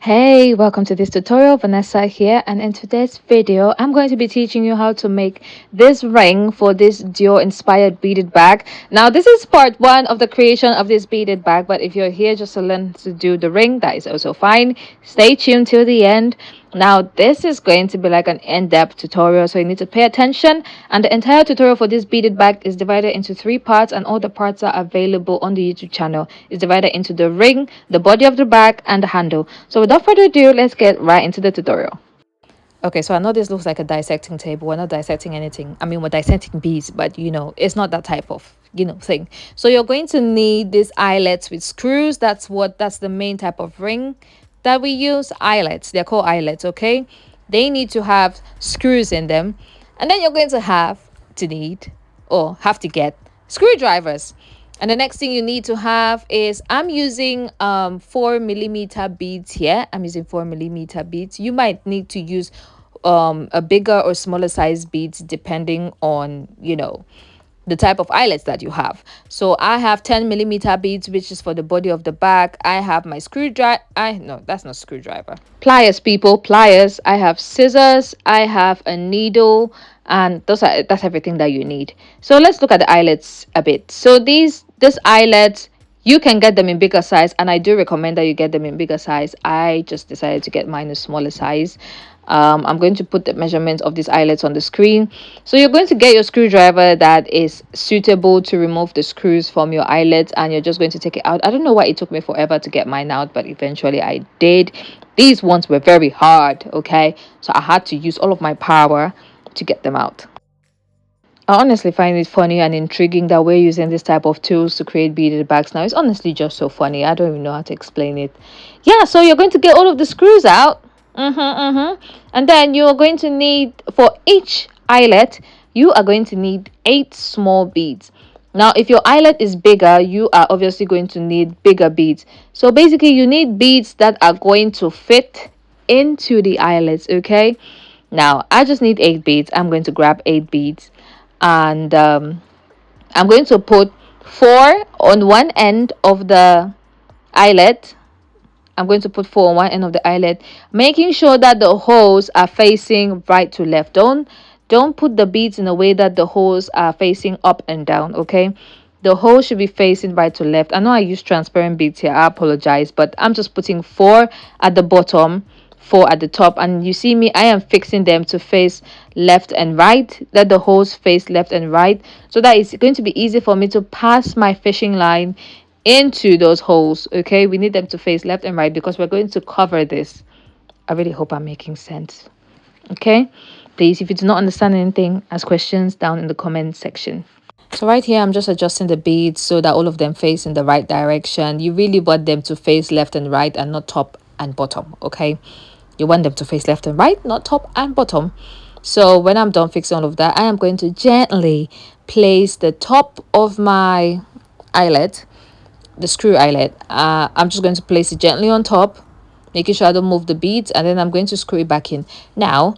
Hey, welcome to this tutorial. Vanessa here, and in today's video I'm going to be teaching you how to make this ring for this Dior inspired beaded bag. Now this is part one of the creation of this beaded bag, but if you're here just to learn to do the ring, that is also fine. Stay tuned till the end. Now this is going to be like an in-depth tutorial, so you need to pay attention. And the entire tutorial for this beaded bag is divided into three parts, and all the parts are available on the YouTube channel. It's divided into the ring, the body of the bag, and the handle. So without further ado, let's get right into the tutorial. Okay, so I know this looks like a dissecting table. We're not dissecting anything. I mean, we're dissecting beads, but it's not that type of thing. So you're going to need these eyelets with screws. That's the main type of ring that we use. Eyelets, they're called eyelets. Okay, they need to have screws in them, and then you're going to have to get screwdrivers. And the next thing you need to have is, I'm using 4mm beads here. I'm using 4mm beads. You might need to use a bigger or smaller size beads depending on the type of eyelets that you have. So I have 10mm beads, which is for the body of the bag. I have my screwdriver. No, that's not screwdriver. Pliers, people, pliers. I have scissors. I have a needle, and that's everything that you need. So let's look at the eyelets a bit. So this eyelets, you can get them in bigger size, and I do recommend that you get them in bigger size. I just decided to get mine in smaller size. I'm going to put the measurements of these eyelets on the screen. So you're going to get your screwdriver that is suitable to remove the screws from your eyelets, and you're just going to take it out. I don't know why it took me forever to get mine out, but eventually I did. These ones were very hard, okay? So I had to use all of my power to get them out. I honestly find it funny and intriguing that we're using this type of tools to create beaded bags now. It's honestly just so funny. I don't even know how to explain it. Yeah, so you're going to get all of the screws out. And then you're going to need, for each eyelet, you are going to need 8 small beads. Now, if your eyelet is bigger, you are obviously going to need bigger beads. So basically, you need beads that are going to fit into the eyelets, okay? Now, I just need 8 beads. I'm going to grab 8 beads, and I'm going to put 4 on one end of the eyelet. I'm going to put 4 on one end of the eyelet, making sure that the holes are facing right to left. Don't put the beads in a way that the holes are facing up and down, okay? The hole should be facing right to left. I know I use transparent beads here. I apologize, but I'm just putting 4 at the bottom, 4 at the top, and you see me, I am fixing them to face left and right. Let the holes face left and right, so that it's going to be easy for me to pass my fishing line into those holes. Okay, we need them to face left and right because we're going to cover this. I really hope I'm making sense. Okay, please, if you do not understand anything, ask questions down in the comment section. So right here, I'm just adjusting the beads so that all of them face in the right direction. You really want them to face left and right and not top and bottom. Okay, you want them to face left and right, not top and bottom. So when I'm done fixing all of that, I am going to gently place the top of my eyelet, the screw eyelet. I'm just going to place it gently on top, making sure I don't move the beads, and then I'm going to screw it back in. Now,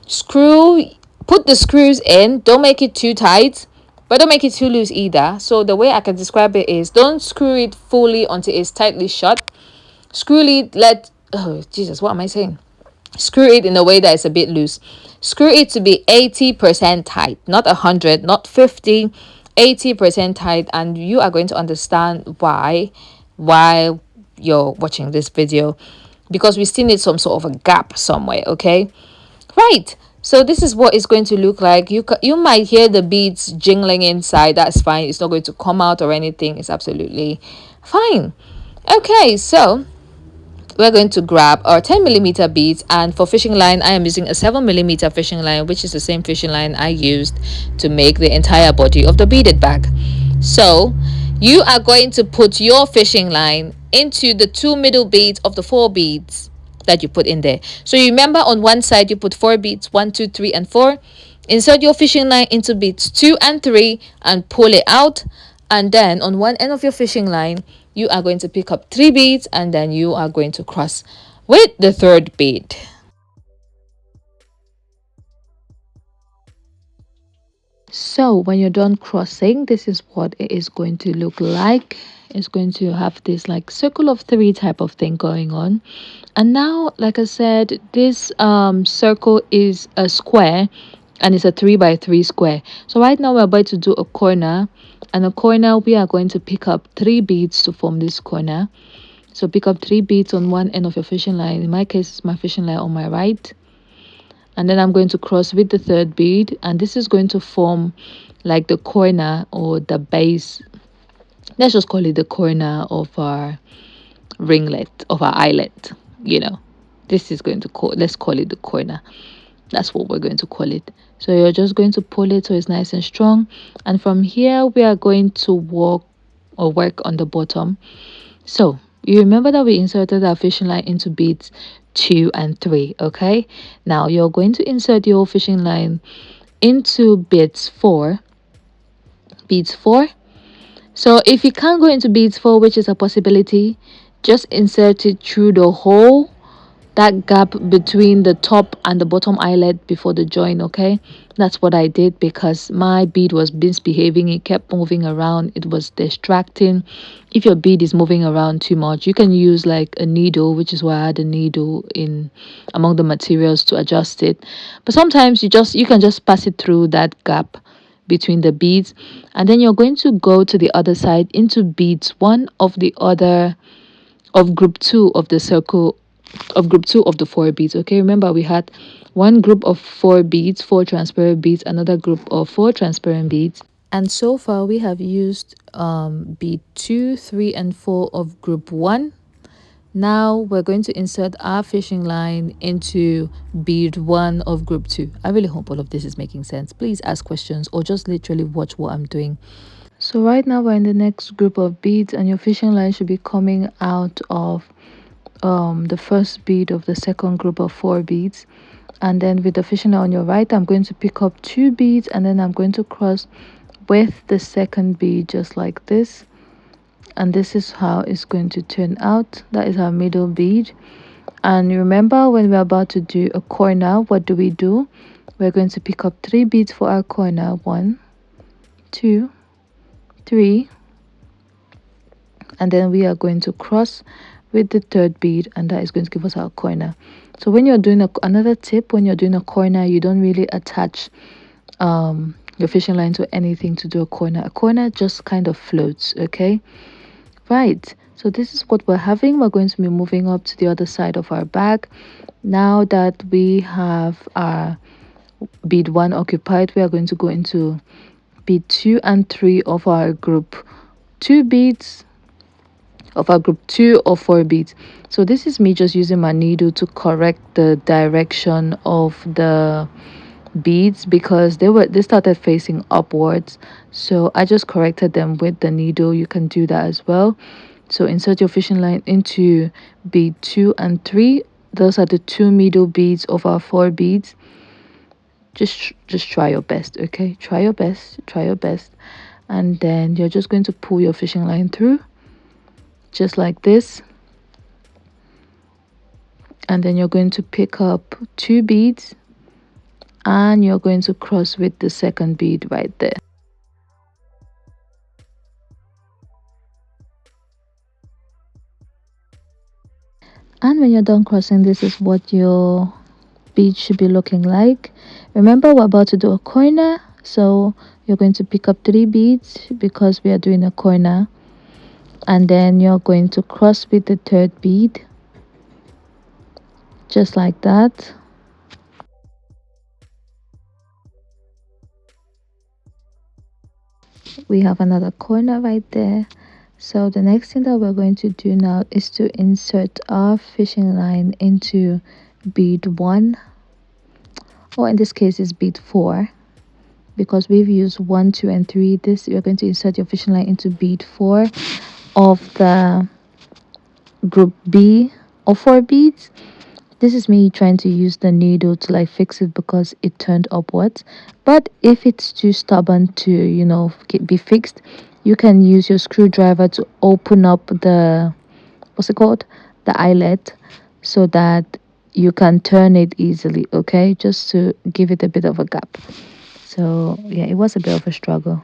put the screws in. Don't make it too tight, but don't make it too loose either. So the way I can describe it is, don't screw it fully until it's tightly shut. Oh Jesus, what am I saying? Screw it in a way that is a bit loose. Screw it to be 80% tight, not 100, not 50, 80% tight, and you are going to understand why while you're watching this video, because we still need some sort of a gap somewhere. Okay, right, so this is what it's going to look like. You might hear the beads jingling inside. That's fine. It's not going to come out or anything. It's absolutely fine. Okay, so we're going to grab our 10mm beads, and for fishing line I am using a 7mm fishing line, which is the same fishing line I used to make the entire body of the beaded bag. So you are going to put your fishing line into the 2 middle beads of the 4 beads that you put in there. So you remember, on one side you put 4 beads, 1, 2, 3, and 4. Insert your fishing line into beads 2 and 3 and pull it out, and then on one end of your fishing line you are going to pick up 3 beads, and then you are going to cross with the 3rd bead. So when you're done crossing, this is what it is going to look like. is going to have this like circle of three type of thing going on. And now, like I said, this circle is a square, and it's a 3 by 3 square. So right now we're about to do a corner, and a corner we are going to pick up three beads to form this corner. So pick up three beads on one end of your fishing line. In my case, it's my fishing line on my right, and then I'm going to cross with the third bead, and this is going to form like the corner or the base. Let's just call it the corner of our ringlet, of our eyelet. You know, this is going to call, let's call it the corner. That's what we're going to call it. So you're just going to pull it so it's nice and strong, and from here we are going to walk or work on the bottom. So you remember that we inserted our fishing line into beads 2 and 3. Okay, now you're going to insert your fishing line into beads 4. So if you can't go into beads 4, which is a possibility, just insert it through the hole, that gap between the top and the bottom eyelet before the join. Okay, that's what I did because my bead was misbehaving. It kept moving around, it was distracting. If your bead is moving around too much, you can use like a needle, which is why I had a needle in among the materials to adjust it. But sometimes you can just pass it through that gap between the beads, and then you're going to go to the other side into beads 1 of the other of group 2 of the circle, of group 2 of the 4 beads. Okay, remember we had one group of 4 beads, 4 transparent beads, another group of 4 transparent beads, and so far we have used bead 2, 3 and 4 of group 1. Now we're going to insert our fishing line into bead 1 of group 2. I really hope all of this is making sense. Please ask questions or just literally watch what I'm doing. So right now we're in the next group of beads, and your fishing line should be coming out of the first bead of the second group of 4 beads. And then with the fishing line on your right, I'm going to pick up 2 beads, and then I'm going to cross with the second bead just like this. And this is how it's going to turn out. That is our middle bead. And remember, when we're about to do a corner, what do? We're going to pick up 3 beads for our corner. 1, 2, 3, and then we are going to cross with the third bead, and that is going to give us our corner. So when you're doing another tip, when you're doing a corner, you don't really attach your fishing line to anything to do a corner. A corner just kind of floats. Okay, right, so this is what we're having. We're going to be moving up to the other side of our bag. Now that we have our bead 1 occupied, we are going to go into bead 2 and 3 of our group 2 beads of our group 2 or 4 beads. So this is me just using my needle to correct the direction of the beads because they started facing upwards, so I just corrected them with the needle. You can do that as well. So insert your fishing line into bead 2 and 3. Those are the 2 middle beads of our 4 beads. Just try your best. Okay, try your best, and then you're just going to pull your fishing line through just like this, and then you're going to pick up 2 beads and you're going to cross with the second bead right there. And when you're done crossing, this is what your bead should be looking like. Remember, we're about to do a corner, so you're going to pick up 3 beads because we are doing a corner, and then you're going to cross with the third bead just like that. We have another corner right there. So the next thing that we're going to do now is to insert our fishing line into bead 1, or in this case is bead 4, because we've used 1, 2 and 3. This you're going to insert your fishing line into bead 4 of the group B of 4 beads. This is me trying to use the needle to like fix it because it turned upwards. But if it's too stubborn to, be fixed, you can use your screwdriver to open up the, what's it called, the eyelet, so that you can turn it easily. Okay, just to give it a bit of a gap. So yeah, it was a bit of a struggle.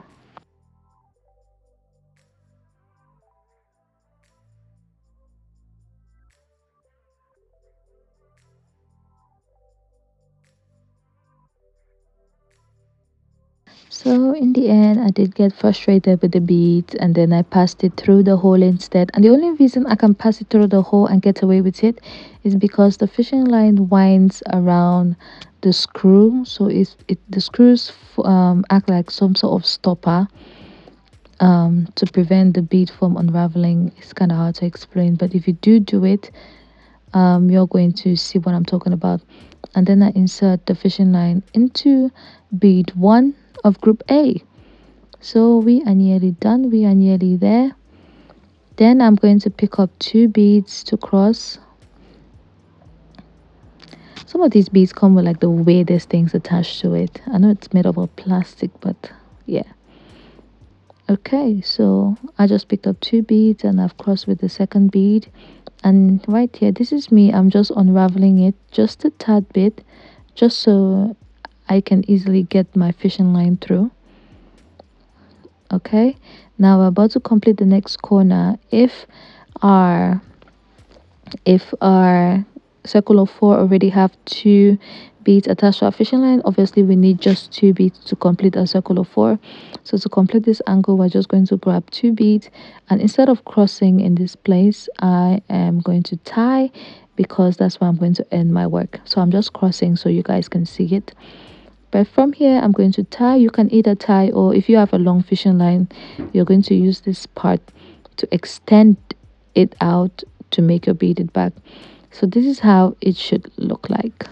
So in the end, I did get frustrated with the beads, and then I passed it through the hole instead. And the only reason I can pass it through the hole and get away with it is because the fishing line winds around the screw. So the screws act like some sort of stopper to prevent the bead from unraveling. It's kind of hard to explain, but if you do it, you're going to see what I'm talking about. And then I insert the fishing line into bead 1 of group A. So we are nearly done, we are nearly there. Then I'm going to pick up 2 beads to cross. Some of these beads come with like the weirdest things attached to it. I know it's made up of plastic, but yeah. Okay, so I just picked up 2 beads and I've crossed with the second bead. And right here, this is me. I'm just unraveling it just a tad bit, just so I can easily get my fishing line through. Okay, now we're about to complete the next corner. Our if our circle of 4 already have 2 beads attached to our fishing line, obviously we need just 2 beads to complete our circle of 4. So to complete this angle, we're just going to grab 2 beads, and instead of crossing in this place, I am going to tie, because that's where I'm going to end my work. So I'm just crossing so you guys can see it. But from here, I'm going to tie. You can either tie, or if you have a long fishing line, you're going to use this part to extend it out to make your beaded bag. So this is how it should look like.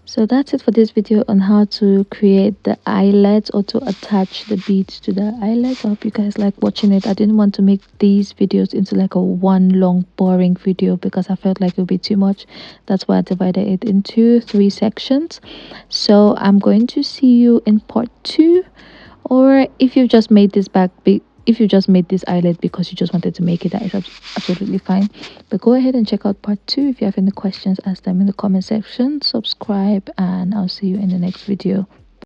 So that's it for this video on how to create the eyelets, or to attach the beads to the eyelets. I hope you guys like watching it. I didn't want to make these videos into like a one long boring video, because I felt like it would be too much. That's why I divided it into 3 sections. So I'm going to see you in part 2. Or if you just made this bag big, if you just made this eyelet because you just wanted to make it, that is absolutely fine. But go ahead and check out part 2. If you have any questions, ask them in the comment section. Subscribe, and I'll see you in the next video.